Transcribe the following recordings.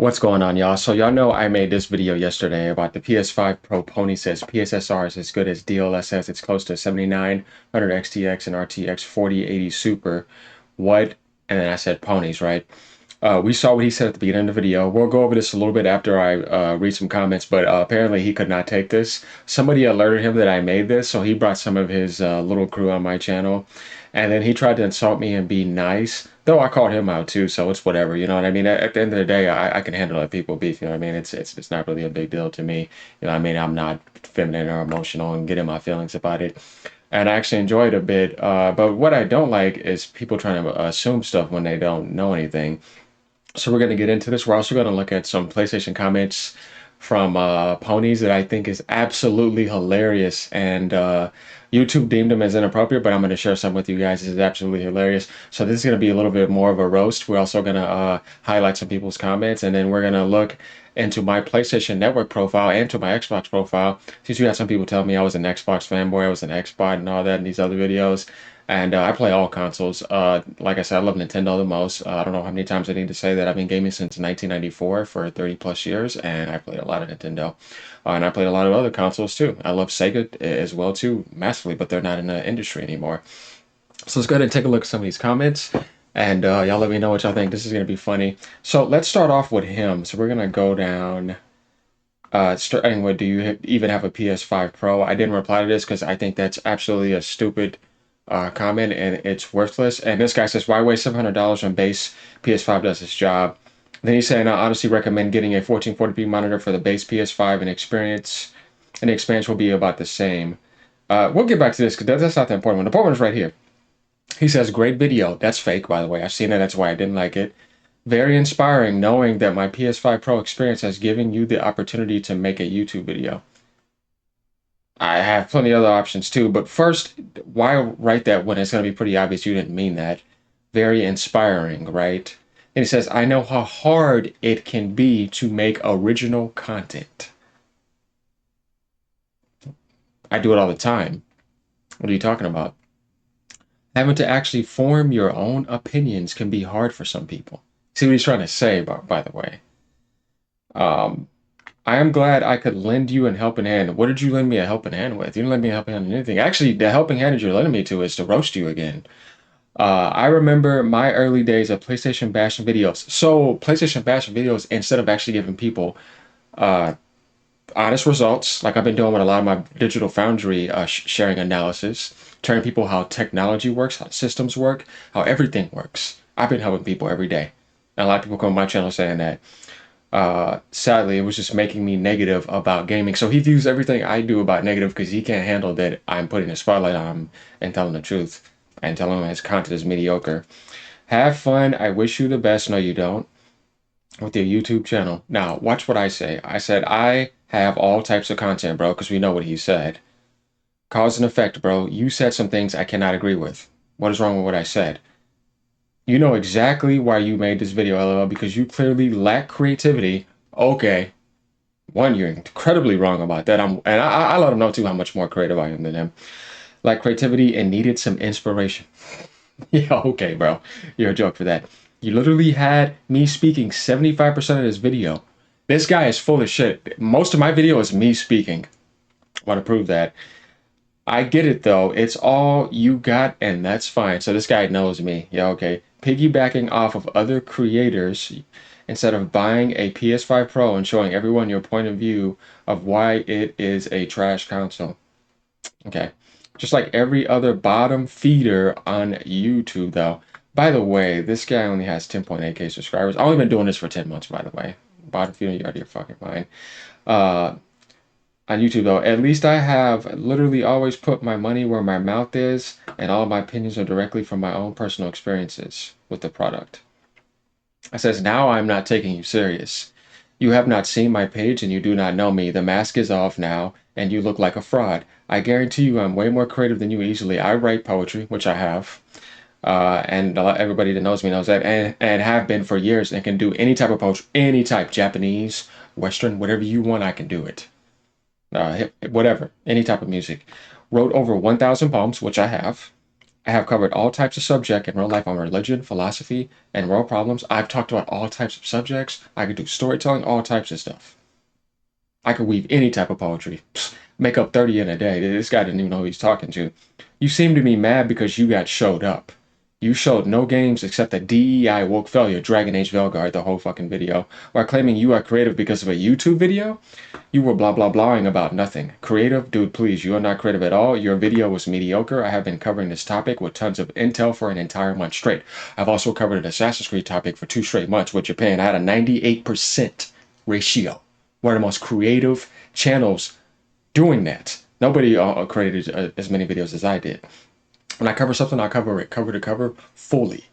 What's going on, y'all? So y'all know I made this video yesterday about the PS5 Pro Pony says PSSR is as good as DLSS. It's close to 7900 XTX and RTX 4080 Super. What? And then I said ponies, right? We saw what he said at the beginning of the video. We'll go over this a little bit after I read some comments, but apparently he could not take this. Somebody alerted him that I made this, so he brought some of his little crew on my channel. And then he tried to insult me and be nice, though I called him out too, so it's whatever, you know what I mean? At the end of the day, I can handle it. People beef, you know what I mean? It's not really a big deal to me. You know what I mean? I'm not feminine or emotional and getting my feelings about it. And I actually enjoy it a bit. But what I don't like is people trying to assume stuff when they don't know anything. So we're going to get into this. We're also going to look at some PlayStation comments from ponies that I think is absolutely hilarious. And YouTube deemed them as inappropriate, but I'm going to share some with you guys. This is absolutely hilarious. So this is going to be a little bit more of a roast. We're also going to highlight some people's comments, and then we're going to look into my PlayStation Network profile and to my Xbox profile. Since you had some people tell me I was an Xbox fanboy, I was an Xbot and all that in these other videos. And I play all consoles. Like I said, I love Nintendo the most. I don't know how many times I need to say that. I've been gaming since 1994 for 30 plus years, and I played a lot of Nintendo. And I played a lot of other consoles too. I love Sega as well too, massively, but they're not in the industry anymore. So let's go ahead and take a look at some of these comments, and y'all let me know what y'all think. This is going to be funny. So let's start off with him. So we're going to go down. Starting with, do you even have a PS5 Pro? I didn't reply to this because I think that's absolutely a stupid comment and it's worthless. And this guy says, why waste $700 when base PS5 does its job? Then he's saying, I honestly recommend getting a 1440p monitor for the base PS5 and the experience will be about the same. We'll get back to this because that's not the important one. The important one's right here. He says, great video. That's fake, by the way. I've seen it. That's why I didn't like it. Very inspiring knowing that my PS5 Pro experience has given you the opportunity to make a YouTube video. I have plenty of other options too, but first, why write that when it's going to be pretty obvious you didn't mean that? Very inspiring, right? And he says, I know how hard it can be to make original content. I do it all the time. What are you talking about? Having to actually form your own opinions can be hard for some people. See what he's trying to say, by the way. Um, I am glad I could lend you a helping hand. What did you lend me a helping hand with? You didn't lend me a helping hand in anything. Actually, the helping hand that you're lending me to is to roast you again. I remember my early days of PlayStation bashing videos. So PlayStation bashing videos, instead of actually giving people uh, honest results, like I've been doing with a lot of my Digital Foundry sharing analysis, telling people how technology works, how systems work, how everything works. I've been helping people every day. And a lot of people come on my channel saying that. Sadly, it was just making me negative about gaming. So he views everything I do about negative because he can't handle that I'm putting a spotlight on him and telling the truth and telling him his content is mediocre. Have fun. I wish you the best. No, you don't. With your YouTube channel. Now, watch what I say. I said I have all types of content, bro, because we know what he said. Cause and effect, bro. You said some things I cannot agree with. What is wrong with what I said? You know exactly why you made this video, LOL, because you clearly lack creativity. Okay. One, you're incredibly wrong about that. I let him know too how much more creative I am than him. Like creativity and needed some inspiration. Yeah, okay, bro. You're a joke for that. You literally had me speaking 75% of this video. This guy is full of shit. Most of my video is me speaking. I want to prove that. I get it though. It's all you got, and that's fine. So this guy knows me. Yeah, okay. Piggybacking off of other creators instead of buying a PS5 Pro and showing everyone your point of view of why it is a trash console. Okay. Just like every other bottom feeder on YouTube, though. By the way, this guy only has 10.8K subscribers. I've only been doing this for 10 months, by the way. Bottom feeder, you're out of your fucking mind. Uh, on YouTube though, at least I have literally always put my money where my mouth is, and all of my opinions are directly from my own personal experiences with the product. I says, now I'm not taking you serious. You have not seen my page and you do not know me. The mask is off now, and you look like a fraud. I guarantee you I'm way more creative than you easily. I write poetry, which I have. And everybody that knows me knows that, and have been for years, and can do any type of poetry, any type, Japanese, Western, whatever you want, I can do it. Whatever, any type of music. Wrote over 1,000 poems, which I have. I have covered all types of subject in real life on religion, philosophy, and world problems. I've talked about all types of subjects. I could do storytelling, all types of stuff. I could weave any type of poetry. Psst, make up 30 in a day. This guy didn't even know who he's talking to. You seem to be mad because you got showed up. You showed no games except the DEI woke failure, Dragon Age Velguard, the whole fucking video, while claiming you are creative because of a YouTube video. You were blah blah blahing about nothing. Creative? Dude, please, you are not creative at all. Your video was mediocre. I have been covering this topic with tons of intel for an entire month straight. I've also covered an Assassin's Creed topic for 2 straight months with Japan. I had a 98% ratio. One of the most creative channels doing that. Nobody created as many videos as I did. When I cover something, I cover it cover to cover fully.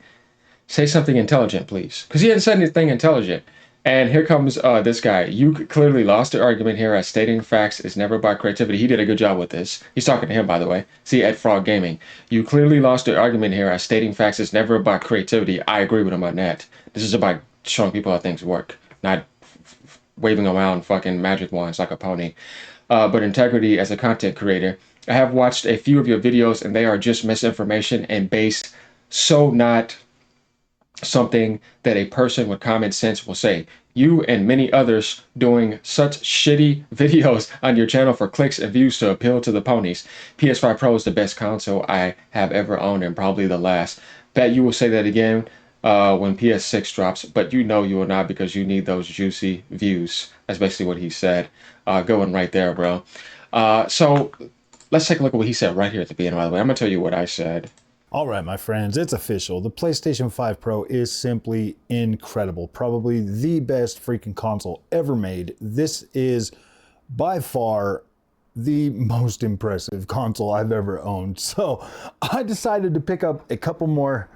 Say something intelligent, please. Because he hadn't said anything intelligent. And here comes this guy. You clearly lost the argument here as stating facts is never about creativity. He did a good job with this. He's talking to him, by the way. See, at Frog Gaming. You clearly lost the argument here as stating facts is never about creativity. I agree with him on that. This is about showing people how things work, not waving around fucking magic wands like a pony. But integrity as a content creator. I have watched a few of your videos and they are just misinformation and based, so not something that a person with common sense will say. You and many others doing such shitty videos on your channel for clicks and views to appeal to the ponies. PS5 Pro is the best console I have ever owned and probably the last. Bet you will say that again when PS6 drops, but you know you will not because you need those juicy views. That's basically what he said. Going right there, bro. So let's take a look at what he said right here at the beginning, by the way. I'm going to tell you what I said. All right, my friends, it's official. The PlayStation 5 Pro is simply incredible. Probably the best freaking console ever made. This is by far the most impressive console I've ever owned. So I decided to pick up a couple more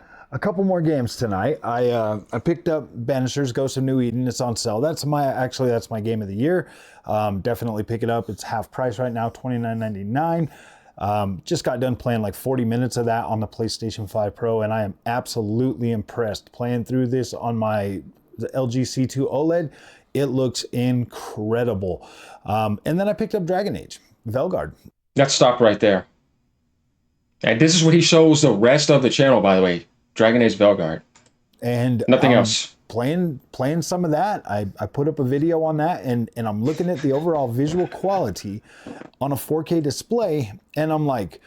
games tonight. I picked up Banishers Ghost of New Eden. It's on sale. That's my game of the year. Definitely pick it up. It's half price right now, $29.99. Just got done playing like 40 minutes of that on the PlayStation 5 Pro, and I am absolutely impressed playing through this on the LG C2 OLED. It looks incredible. And then I picked up Dragon Age Velguard. Let's stop right there. And this is what he shows the rest of the channel, by the way. Dragon Age Velguard. And nothing else. Playing some of that. I put up a video on that, and I'm looking at the overall visual quality on a 4K display, and I'm like,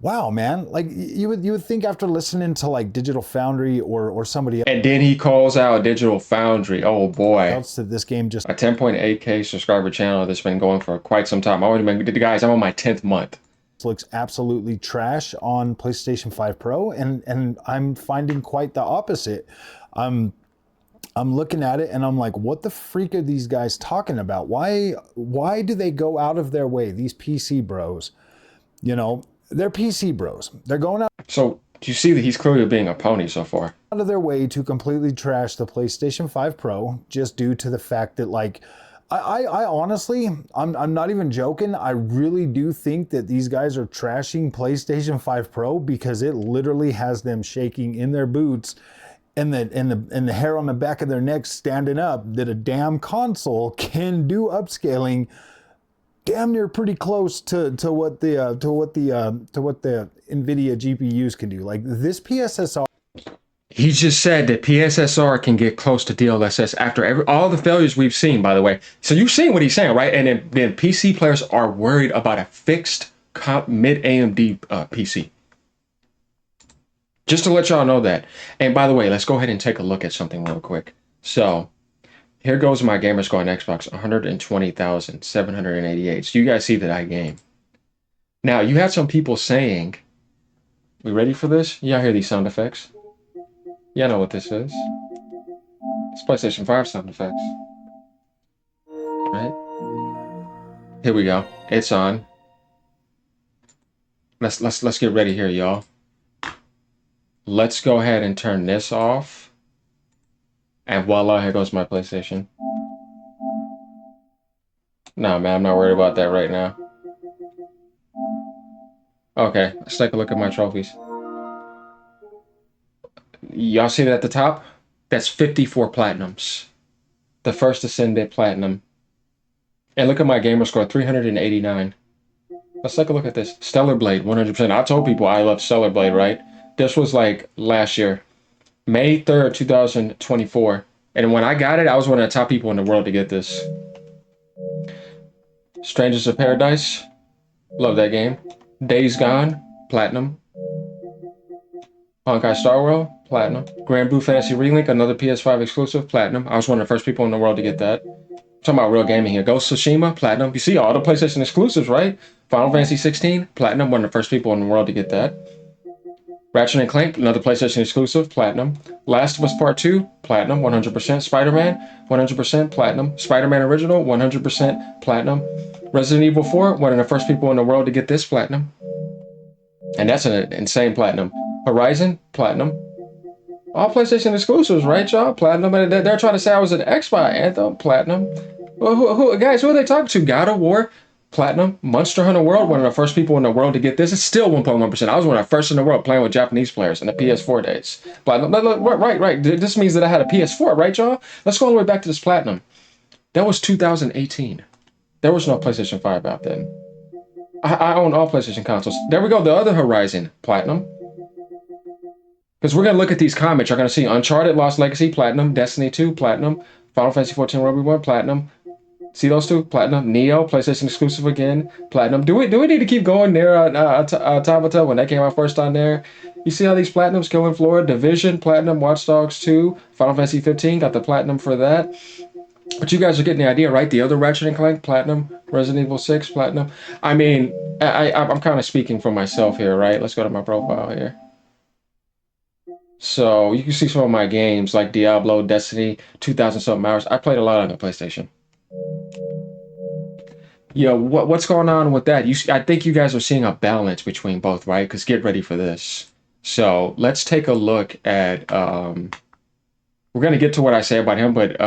wow, man. Like you would think after listening to like Digital Foundry or somebody else. And then he calls out Digital Foundry. Oh boy. Else that this game just a 10.8K subscriber channel that's been going for quite some time. Guys, I'm on my 10th month. Looks absolutely trash on PlayStation 5 Pro, and I'm finding quite the opposite. I'm looking at it and I'm like, what the freak are these guys talking about? Why do they go out of their way, these PC bros? You know, they're PC bros. They're going out. So do you see that he's clearly being a pony so far? Out of their way to completely trash the PlayStation 5 Pro just due to the fact that, like, I honestly, I'm not even joking. I really do think that these guys are trashing PlayStation 5 Pro because it literally has them shaking in their boots and the hair on the back of their neck standing up, that a damn console can do upscaling damn near pretty close to what the NVIDIA GPUs can do. Like this PSSR. He just said that PSSR can get close to DLSS after all the failures we've seen, by the way. So you've seen what he's saying, right? And then PC players are worried about a fixed mid AMD PC. Just to let y'all know that. And by the way, let's go ahead and take a look at something real quick. So here goes my Gamerscore on Xbox, 120,788. So you guys see that I game. Now, you had some people saying, we ready for this? Y'all hear these sound effects? Y'all know what this is. It's PlayStation 5 sound effects. Right? Here we go. It's on. Let's get ready here, y'all. Let's go ahead and turn this off. And voila, here goes my PlayStation. Nah, man, I'm not worried about that right now. Okay, let's take a look at my trophies. Y'all see that at the top? That's 54 platinums. The first Ascendant Platinum. And look at my Gamerscore, 389. Let's take a look at this. Stellar Blade, 100%. I told people I love Stellar Blade, right? This was like last year, May 3rd, 2024. And when I got it, I was one of the top people in the world to get this. Strangers of Paradise, love that game. Days Gone, Platinum. Honkai Star World, Platinum. Grand Blue Fantasy Relink, another PS5 exclusive, Platinum. I was one of the first people in the world to get that. I'm talking about real gaming here. Ghost of Tsushima, Platinum. You see all the PlayStation exclusives, right? Final Fantasy 16, Platinum. One of the first people in the world to get that. Ratchet and Clank, another PlayStation exclusive, Platinum. Last of Us Part 2, Platinum, 100%. Spider-Man, 100% Platinum. Spider-Man Original, 100% Platinum. Resident Evil 4, one of the first people in the world to get this Platinum. And that's an insane Platinum. Horizon, Platinum. All PlayStation exclusives, right, y'all? Platinum. And they're trying to say I was an Xbox Anthem, Platinum. Well, guys, who are they talking to? God of War, Platinum. Monster Hunter World, one of the first people in the world to get this. It's still 1.1%. I was one of the first in the world playing with Japanese players in the PS4 days. Platinum. Right. This means that I had a PS4, right, y'all? Let's go all the way back to this Platinum. That was 2018. There was no PlayStation 5 out then. I own all PlayStation consoles. There we go. The other Horizon, Platinum. Because we're going to look at these comments. You're going to see Uncharted, Lost Legacy, Platinum. Destiny 2, Platinum. Final Fantasy 14, Ruby 1, Platinum. See those two? Platinum. Neo, PlayStation exclusive again, Platinum. Do we need to keep going there? Automata, when that came out first on there. You see how these Platinums killing Florida? Division, Platinum. Watch Dogs 2, Final Fantasy 15, got the Platinum for that. But you guys are getting the idea, right? The other Ratchet and Clank, Platinum. Resident Evil 6, Platinum. I mean, I'm kind of speaking for myself here, right? Let's go to my profile here. So you can see some of my games like Diablo, Destiny, 2000 something hours. I played a lot on the PlayStation. Yeah, what's going on with that? I think you guys are seeing a balance between both, right? Because get ready for this. So let's take a look at. We're gonna get to what I say about him, but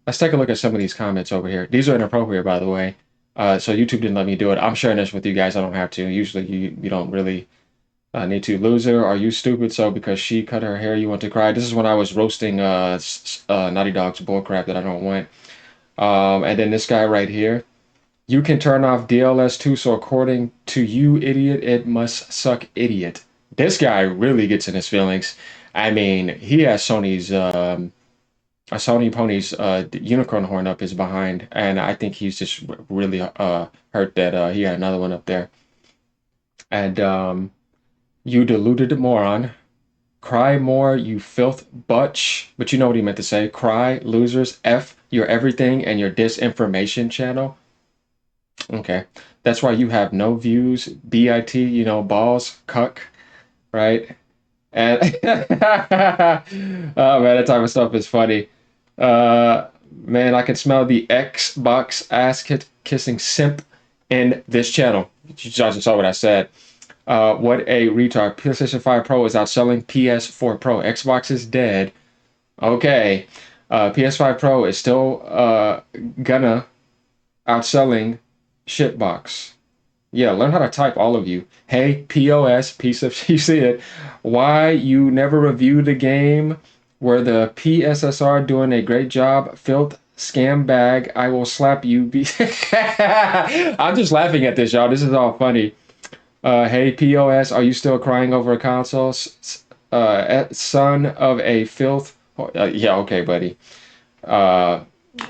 let's take a look at some of these comments over here. These are inappropriate, by the way. So YouTube didn't let me do it. I'm sharing this with you guys. I don't have to. Usually, you don't really need to. Loser, are you stupid? So because she cut her hair, you want to cry? This is when I was roasting Naughty Dog's bullcrap that I don't want. And then this guy right here. You can turn off DLS too, so according to you, idiot, it must suck, idiot. This guy really gets in his feelings. I mean, he has Sony's a Sony Pony's unicorn horn up his behind, and I think he's just really hurt that he had another one up there. And you deluded moron. Cry more, you filth butch. But you know what he meant to say. Cry, losers, F your everything and your disinformation channel. Okay. That's why you have no views. BIT, balls, cuck, right? And oh man, that type of stuff is funny. Man, I can smell the Xbox ass kissing simp in this channel. You just saw what I said. What a retard. PlayStation 5 Pro is outselling PS4 Pro. Xbox is dead. Okay. PS5 Pro is still gonna outselling shitbox. Yeah, learn how to type, all of you. Hey, POS, piece of, you see it. Why you never reviewed a game where the PSSR doing a great job? Filth, scam bag, I will slap you. I'm just laughing at this, y'all. This is all funny. Hey, POS, are you still crying over a console? Son of a filth. Yeah, okay, buddy.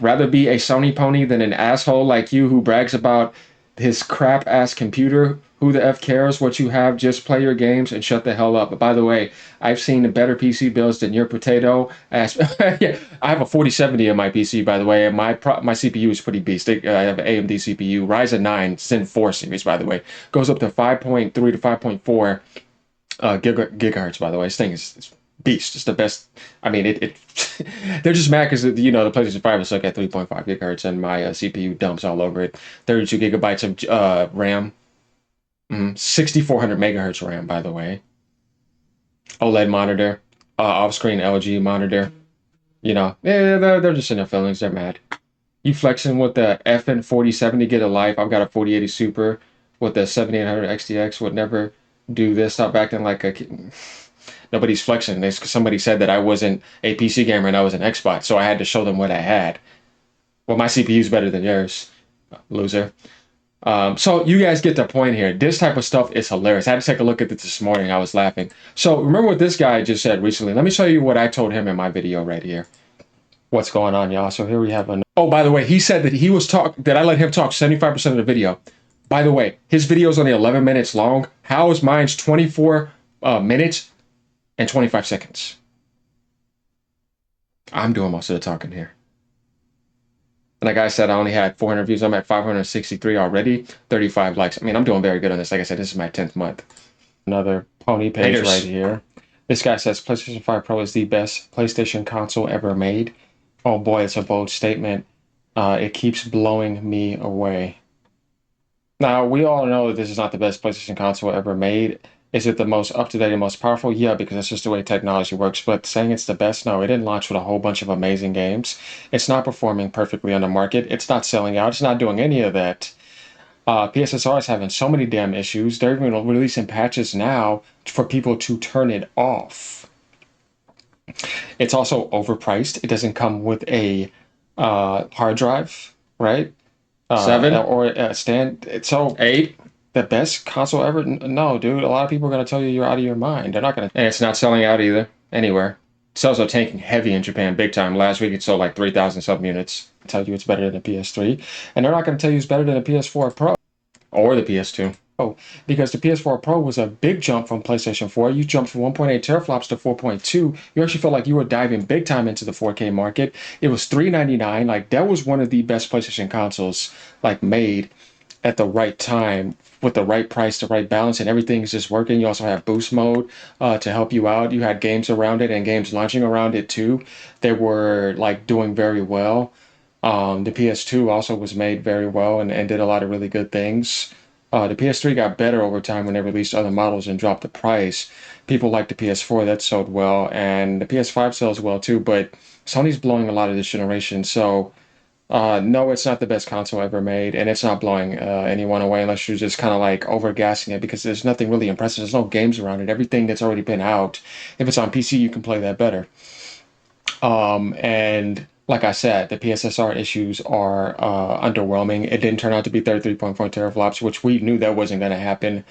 Rather be a Sony pony than an asshole like you who brags about his crap ass computer. Who the F cares what you have? Just play your games and shut the hell up. But by the way, I've seen better PC builds than your potato ass. Yeah, I have a 4070 in my PC, by the way, and my CPU is pretty beast. I have an AMD CPU, Ryzen 9 Zen 4 series, by the way, goes up to 5.3 to 5.4 gigahertz. By the way, this thing is beast. It's the best. I mean, they're just mad because the PlayStation 5 is stuck at 3.5 gigahertz and my CPU dumps all over it. 32 gigabytes of RAM, 6400 megahertz RAM, by the way. OLED monitor, off-screen LG monitor. Yeah, they're just in their feelings. They're mad. You flexing with the FN 4070 get a life. I've got a 4080 Super with the 7800 XTX. Would never do this. Stop acting like a. Nobody's flexing. Somebody said that I wasn't a PC gamer and I was an Xbox, so I had to show them what I had. Well, my CPU is better than yours, loser. So you guys get the point here. This type of stuff is hilarious. I had to take a look at this morning. I was laughing. So remember what this guy just said recently. Let me show you what I told him in my video right here. What's going on, y'all? So here we have oh, by the way, he said that he was that I let him talk 75% of the video. By the way, his video is only 11 minutes long. How is mine's 24 minutes and 25 seconds? I'm doing most of the talking here. Like I said, I only had 400 views. I'm at 563 already, 35 likes. I mean, I'm doing very good on this. Like I said, this is my 10th month. Another pony page right here. This guy says PlayStation 5 Pro is the best PlayStation console ever made. Oh boy, it's a bold statement. It keeps blowing me away. Now, we all know that this is not the best PlayStation console ever made. Is it the most up-to-date and most powerful? Yeah, because that's just the way technology works. But saying it's the best, no, it didn't launch with a whole bunch of amazing games. It's not performing perfectly on the market. It's not selling out. It's not doing any of that. PSSR is having so many damn issues. They're even releasing patches now for people to turn it off. It's also overpriced. It doesn't come with a hard drive, right? 7 or a stand. So 8. The best console ever? No, dude. A lot of people are going to tell you you're out of your mind. They're not going to. And it's not selling out either, anywhere. Sales are tanking heavy in Japan, big time. Last week it sold like 3,000 sub units. Tell you it's better than the PS3. And they're not going to tell you it's better than the PS4 Pro or the PS2. Oh, because the PS4 Pro was a big jump from PlayStation 4. You jumped from 1.8 teraflops to 4.2. You actually felt like you were diving big time into the 4K market. It was $399. Like, that was one of the best PlayStation consoles, like, made at the right time with the right price, the right balance, and everything's just working. You also have boost mode to help you out. You had games around it and games launching around it too. They were like doing very well. The PS2 also was made very well and did a lot of really good things. The PS3 got better over time when they released other models and dropped the price. People like the PS4, that sold well, and the PS5 sells well too, but Sony's blowing a lot of this generation, so no, it's not the best console ever made, and it's not blowing anyone away unless you're just kind of like overgassing it because there's nothing really impressive. There's no games around it. Everything that's already been out, if it's on PC, you can play that better. And like I said, the PSSR issues are underwhelming. It didn't turn out to be 33.4 teraflops, which we knew that wasn't going to happen.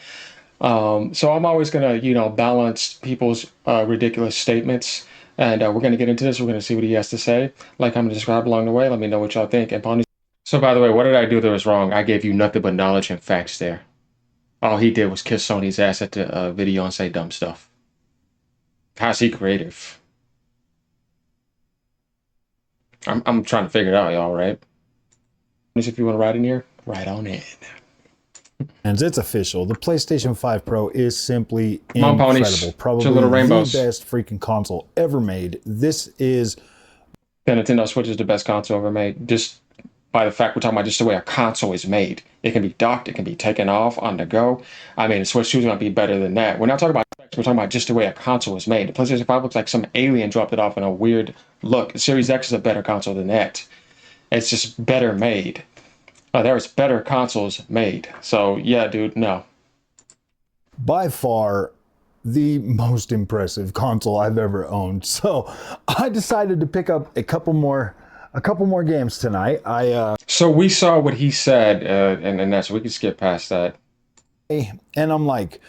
So I'm always going to, balance people's ridiculous statements. And we're going to get into this. We're going to see what he has to say. Like I'm going to describe along the way. Let me know what y'all think. And ponies. So by the way, what did I do that was wrong? I gave you nothing but knowledge and facts there. All he did was kiss Sony's ass at the video and say dumb stuff. How's he creative? I'm trying to figure it out, y'all, right? If you want to ride in here, ride on in. And it's official. The PlayStation 5 Pro is simply incredible. Ponies. Probably little rainbows. The best freaking console ever made. This is... The Nintendo Switch is the best console ever made. Just by the fact we're talking about just the way a console is made. It can be docked. It can be taken off on the go. I mean, the Switch 2 is going to be better than that. We're not talking about specs. We're talking about just the way a console is made. The PlayStation 5 looks like some alien dropped it off in a weird look. The Series X is a better console than that. It's just better made. There's better consoles made. So, yeah, dude, no. By far the most impressive console I've ever owned. So I decided to pick up a couple more games tonight. So we saw what he said, and that's, we can skip past that. And I'm like,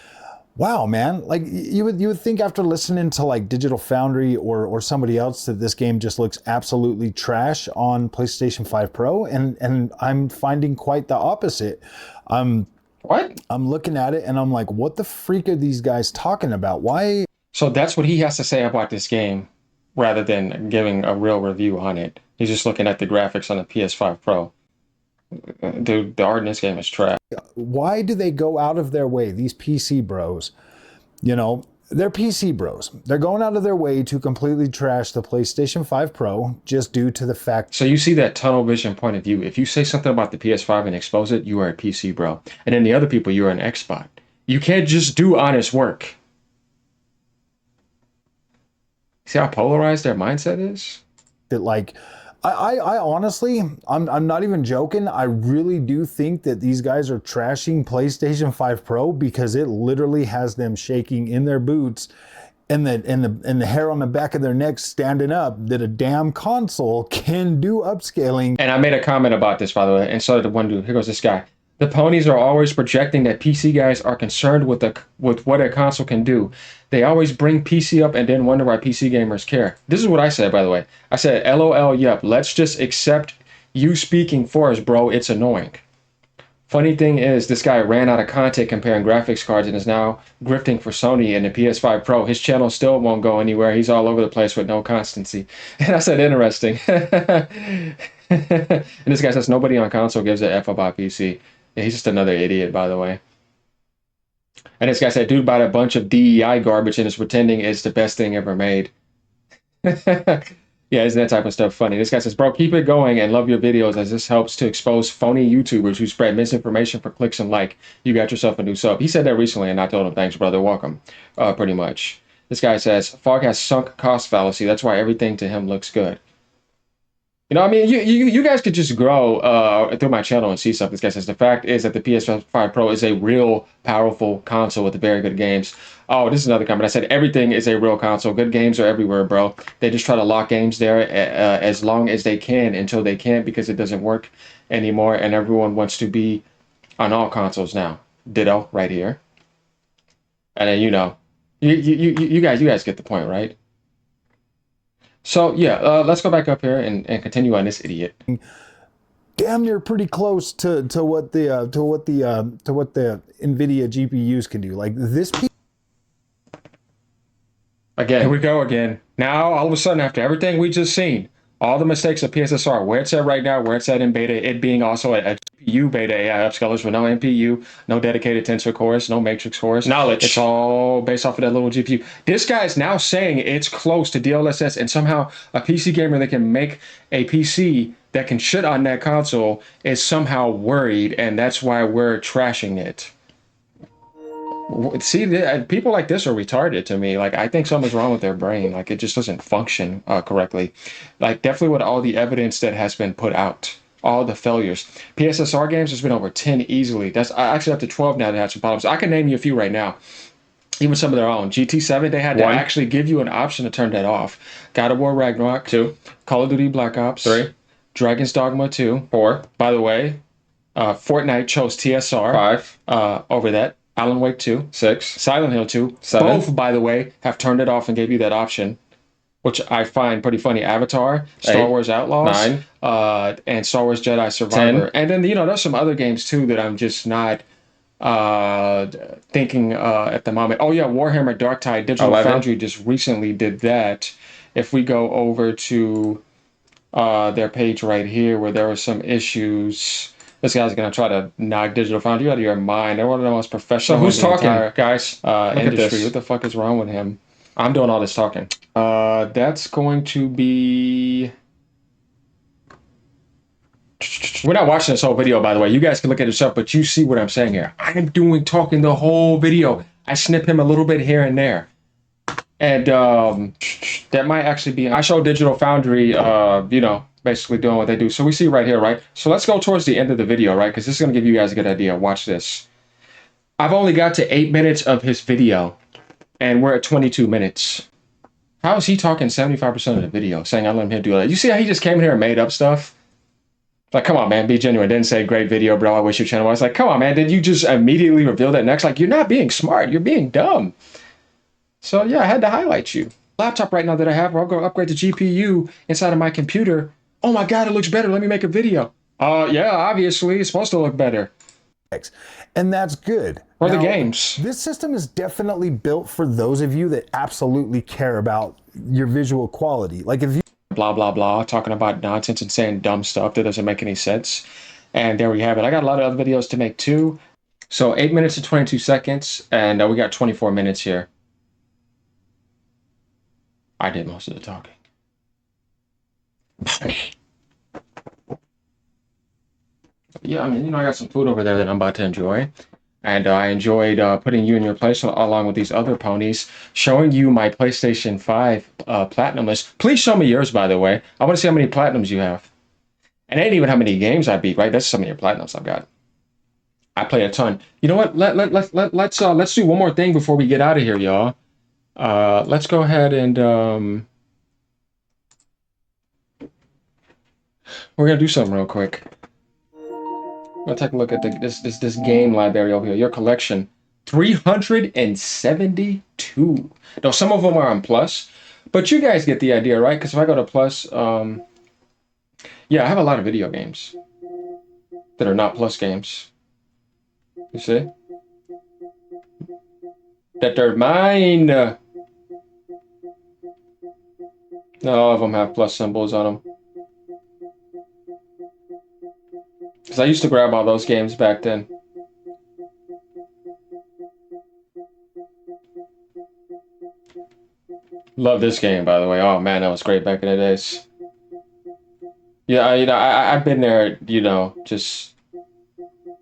wow, man, like you would think after listening to like Digital Foundry or somebody else that this game just looks absolutely trash on PlayStation 5 Pro, and I'm finding quite the opposite. What? I'm looking at it and I'm like, what the freak are these guys talking about? Why? So that's what he has to say about this game rather than giving a real review on it. He's just looking at the graphics on the PS5 Pro. Dude, the art in this game is trash. Why do they go out of their way, these PC bros? They're PC bros. They're going out of their way to completely trash the PlayStation 5 Pro just due to the fact... So you see that tunnel vision point of view. If you say something about the PS5 and expose it, you are a PC bro. And then the other people, you're an Xbot. You can't just do honest work. See how polarized their mindset is? That like... I honestly, I'm not even joking. I really do think that these guys are trashing PlayStation 5 Pro because it literally has them shaking in their boots and the hair on the back of their necks standing up that a damn console can do upscaling. And I made a comment about this, by the way, and so did one dude. Here goes this guy. The ponies are always projecting that PC guys are concerned with what a console can do. They always bring PC up and then wonder why PC gamers care. This is what I said, by the way. I said, LOL, yep, let's just accept you speaking for us, bro. It's annoying. Funny thing is, this guy ran out of content comparing graphics cards and is now grifting for Sony and the PS5 Pro. His channel still won't go anywhere. He's all over the place with no constancy. And I said, interesting. And this guy says, nobody on console gives a F about PC. Yeah, he's just another idiot, by the way. And this guy said, dude bought a bunch of DEI garbage and is pretending it's the best thing ever made. Yeah, isn't that type of stuff funny? This guy says, bro, keep it going and love your videos as this helps to expose phony YouTubers who spread misinformation for clicks and like. You got yourself a new sub. He said that recently and I told him, thanks, brother. Welcome. Pretty much. This guy says, Fog has sunk cost fallacy. That's why everything to him looks good. You know, I mean, you guys could just grow through my channel and see stuff. This guy says, the fact is that the PS5 Pro is a real powerful console with very good games. Oh, this is another comment. I said, everything is a real console. Good games are everywhere, bro. They just try to lock games there as long as they can until they can't because it doesn't work anymore. And everyone wants to be on all consoles now. Ditto right here. And then, you know, you guys get the point, right? So yeah, let's go back up here and continue on this idiot. Damn near pretty close to what the NVIDIA GPUs can do. Like this. Again, here we go again. Now, all of a sudden, after everything we just seen, all the mistakes of PSSR, where it's at right now, where it's at in beta, it being also a GPU beta AI upscalers with no NPU, no dedicated tensor cores, no matrix cores. Knowledge. It's all based off of that little GPU. This guy is now saying it's close to DLSS, and somehow a PC gamer that can make a PC that can shit on that console is somehow worried, and that's why we're trashing it. See, people like this are retarded to me. Like, I think something's wrong with their brain. Like, it just doesn't function correctly. Like, definitely with all the evidence that has been put out, all the failures. PSSR games, there's been over 10 easily. That's actually up to 12 now that have some problems. I can name you a few right now. Even some of their own. GT7, they had to actually give you an option to turn that off. God of War Ragnarok 2. Call of Duty Black Ops 3. Dragon's Dogma 2. 4. By the way, Fortnite chose TSR 5 over that. Alan Wake 2, 6, Silent Hill 2, 7. Both, by the way, have turned it off and gave you that option, which I find pretty funny. Avatar, Star Wars Outlaws, 9, and Star Wars Jedi Survivor. 10. And then, you know, there's some other games, too, that I'm just not thinking at the moment. Oh, yeah, Warhammer Dark Tide. Digital 11. Foundry just recently did that. If we go over to their page right here where there were some issues... This guy's gonna try to knock Digital Foundry out of your mind. They're one of the most professional. So who's talking, guys? Industry. What the fuck is wrong with him? I'm doing all this talking. That's going to be. We're not watching this whole video, by the way. You guys can look at it yourself, but you see what I'm saying here. I am doing talking the whole video. I snip him a little bit here and there, and that might actually be. I show Digital Foundry, you know, basically doing what they do. So we see right here, right? So let's go towards the end of the video, right? Because this is going to give you guys a good idea. Watch this. I've only got to 8 minutes of his video, and we're at 22 minutes. How is he talking 75% of the video, saying I let him do that? You see how he just came in here and made up stuff? Like, come on, man, be genuine. Didn't say, great video, bro. I wish your channel was. Like, come on, man. Did you just immediately reveal that next? Like, you're not being smart. You're being dumb. So, yeah, I had to highlight you. Laptop right now that I have, where I'll go upgrade the GPU inside of my computer. Oh my God, it looks better. Let me make a video. Yeah, obviously, it's supposed to look better. And that's good. For the games. This system is definitely built for those of you that absolutely care about your visual quality. Like if you... Blah, blah, blah, talking about nonsense and saying dumb stuff that doesn't make any sense. And there we have it. I got a lot of other videos to make too. So 8 minutes and 22 seconds, and we got 24 minutes here. I did most of the talking. Yeah, I mean, you know, I got some food over there that I'm about to enjoy. And I enjoyed putting you in your place along with these other ponies, showing you my PlayStation 5 Platinum list. Please show me yours, by the way. I want to see how many Platinums you have. And ain't even how many games I beat, right? That's some of your Platinums I've got. I play a ton. You know what? Let's do one more thing before we get out of here, y'all. Let's go ahead and we're gonna do something real quick. Let's take a look at this game library over here. Your collection, 372. Now some of them are on plus, but you guys get the idea, right? Because if I go to plus, yeah, I have a lot of video games that are not plus games. You see that they're mine. Not all of them have plus symbols on them. Because I used to grab all those games back then. Love this game, by the way. Oh man, that was great back in the days. Yeah, I've been there, just,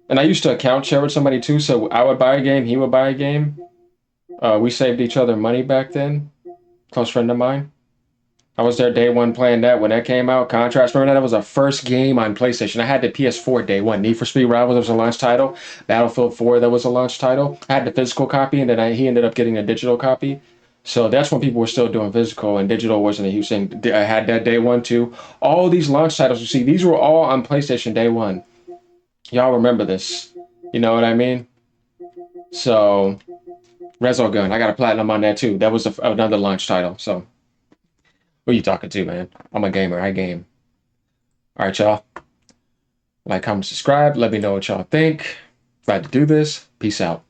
and I used to account share with somebody too. So I would buy a game, he would buy a game. We saved each other money back then. Close friend of mine. I was there day one playing that when that came out. Contrast, remember that? That was our first game on PlayStation. I had the PS4 day one. Need for Speed Rivals, that was a launch title. Battlefield 4, that was a launch title. I had the physical copy, and then he ended up getting a digital copy. So that's when people were still doing physical, and digital wasn't a huge thing. I had that day one too. All these launch titles, you see, these were all on PlayStation day one. Y'all remember this? You know what I mean? So, Resogun, I got a platinum on that too. That was another launch title. So, who you talking to, man? I'm a gamer. I game. All right, y'all. Like, comment, subscribe. Let me know what y'all think. Glad to do this. Peace out.